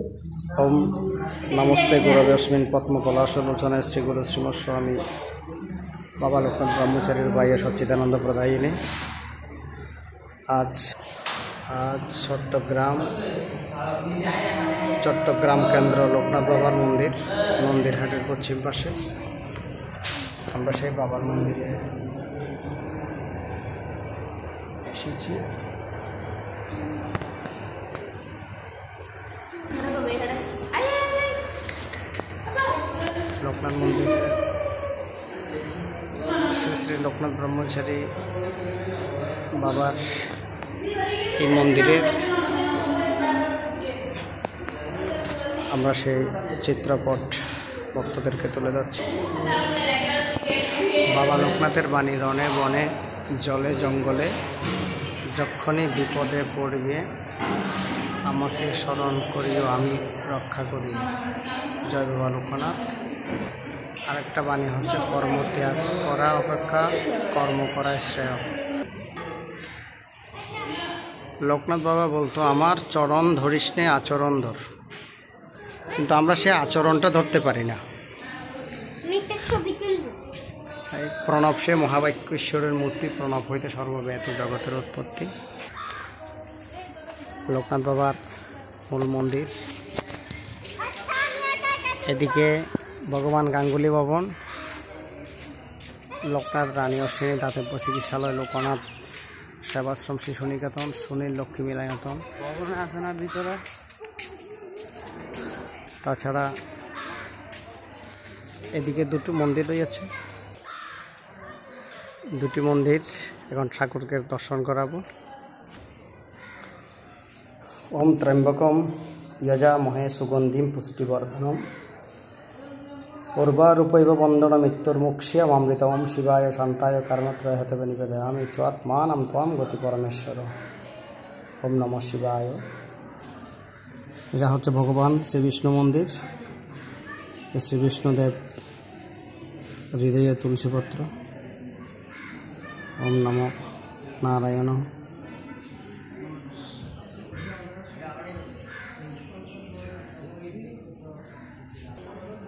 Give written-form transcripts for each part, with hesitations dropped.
ओम नमस्ते गुरुदेवस्मिन् पद्मपलाशलोचने श्री गुरु श्रीमत् स्वामी बाबा लोकनाथ ब्रह्मचारी बाह्य सच्चिदानंद प्रदायिनी। आज चट्टग्राम केंद्र लोकनाथ बाबार मंदिर हाटेर पश्चिम पाशे আমরা সেই বাবার মন্দিরে এসেছি। लोकनाथ मंदिर श्री श्री लोकनाथ ब्रह्मचारी बाबार এই মন্দিরে আমরা সেই চিত্রপট ভক্তদেরকে তুলে যাচ্ছি। বাবা লোকনাথের বাণী রণে বনে জলে জঙ্গলে যখনই বিপদে পড়বে আমাকে স্মরণ করিও আমি রক্ষা করি। জয় বাবা লোকনাথ। আরেকটা বাণী হচ্ছে কর্ম ত্যাগ করা অপেক্ষা কর্ম করাই শ্রেয়। লোকনাথ বাবা বলতো আমার চরণ ধরিস নে আচরণ ধর, কিন্তু আমরা সে আচরণটা ধরতে পারি না। প্রণব সে মহাবাক্য ঈশ্বরের মূর্তি, প্রণব হইতে সর্বব্যাপ্ত জগতের উৎপত্তি। লোকনাথ বাবার মূল মন্দির, এদিকে ভগবান গাঙ্গুলি ভবন, লোকনাথ রানী অশ্বিনী দাতব্য চিকিৎসালয়, লোকনাথ সেবাশ্রম, শিশু নিকেতন, সুনীল লক্ষ্মী মিলনায়তন আছে না ভিতরে। তাছাড়া এদিকে দুটো মন্দির রয়েছে, দুটি মন্দির এখন ঠাকুরকে দর্শন করাবো। ওম ত্র্যম্বকম যজামহে সুগন্ধিম পুষ্টিবর্ধনম উর্বারূপৈব বন্দনা মৃত্যুর্মুক্ষিয়ম অমৃতম শিবায় শান্তায় কর্মত্রয় হতে নিবেদয়ামি চ্বাত্মানম ত্বম গতি পরমেশ্বর। ওম নমঃ শিবায়। এটা হচ্ছে ভগবান শ্রী বিষ্ণু মন্দির। শ্রী বিষ্ণুদেব হৃদয়ে তুলসীপত্র। ওম নমো নারায়ণ।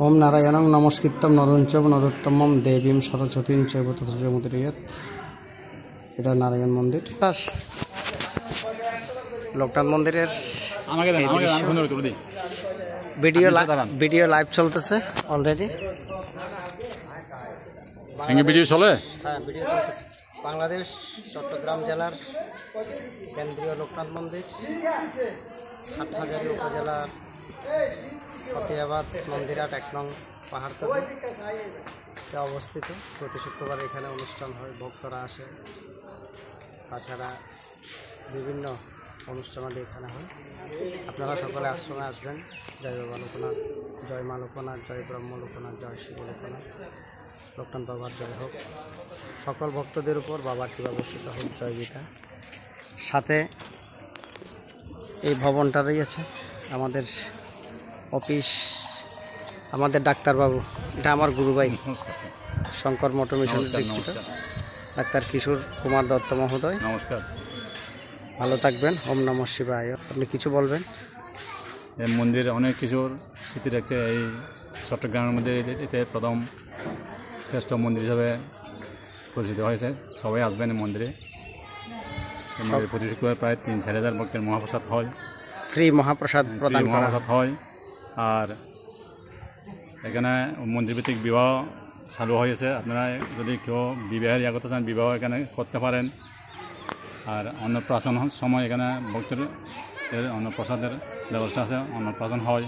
ওম নারায়ণং নমস্কৃত্যং নরং চৈব নরোত্তমং দেবীং সরস্বতীং চৈব তথা জয়মুদ্রয়েৎ। এটা নারায়ণ মন্দির। লোকনাথ মন্দিরের ভিডিও লাইভ চলতেছে অলরেডি। ভিডিও চলে? হ্যাঁ, ভিডিও চলতেছে। বাংলাদেশ চট্টগ্রাম জেলার কেন্দ্রীয় লোকনাথ মন্দির, হাটহাজারী উপজেলার ফতেহাবাদ মন্দিরাট 1 নং পাহাড়তলিতে অবস্থিত। প্রতি শুক্রবার এখানে অনুষ্ঠান হয়, ভক্তরা আসে। তাছাড়া বিভিন্ন অনুষ্ঠানাদি এখানে হয়। আপনারা সকলে আশ্রমে আসবেন। জয় বাবা লোকনাথ, জয় মা লোকনাথ, জয় ব্রহ্ম লোকনাথ, জয় শিব লোকনাথ। লোকনাথ বাবার জয় হোক। সকল ভক্তদের উপর বাবার কৃপা বর্ষিত হোক। জয় গীতা। সাথে এই ভবনটা রয়েছে আমাদের অফিস, আমাদের ডাক্তারবাবু, এটা আমার গুরুভাই শঙ্কর মঠো মিশন দীক্ষিত ডাক্তার কিশোর কুমার দত্ত মহোদয়। নমস্কার, ভালো থাকবেন। ওম নমঃ শিবায়। আপনি কিছু বলবেন? এই মন্দির অনেক কিছুর স্মৃতি রাখছে। এই চট্টগ্রামের মধ্যে এতে প্রথম শ্রেষ্ঠ মন্দির হিসাবে পরিচিত হয়েছে। সবাই আসবেন এই মন্দিরে। প্রতি শুক্রবার প্রায় 3-4 হাজার ভক্তের মহাপ্রসাদ হয়, ফ্রি মহাপ্রসাদ প্রদান মহাপ্রসাদ হয়। আর এখানে মন্দিরভিত্তিক বিবাহ চালু হয়েছে। আপনারা যদি কেউ বিবাহের ইয়া করতে চান, বিবাহ এখানে করতে পারেন। আর অন্নপ্রাশন সময় এখানে ভক্তদের অন্নপ্রসাদের ব্যবস্থা আছে, অন্নপ্রাশন হয়।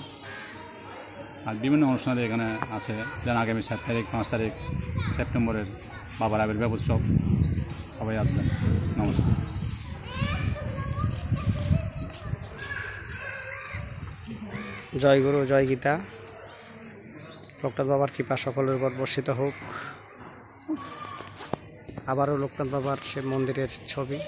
আর বিভিন্ন অনুষ্ঠানে এখানে আছে, যেন আগামী 7 তারিখ 5 তারিখ সেপ্টেম্বরের বাবার আবির্ভাব উৎসব। সবাই আসবেন। নমস্কার। জয় গুরু, জয় গীতা। লোকনাথ বাবার কৃপা সকলের উপর বর্ষিত হোক। আবারও লোকনাথ বাবার সে মন্দিরের ছবি।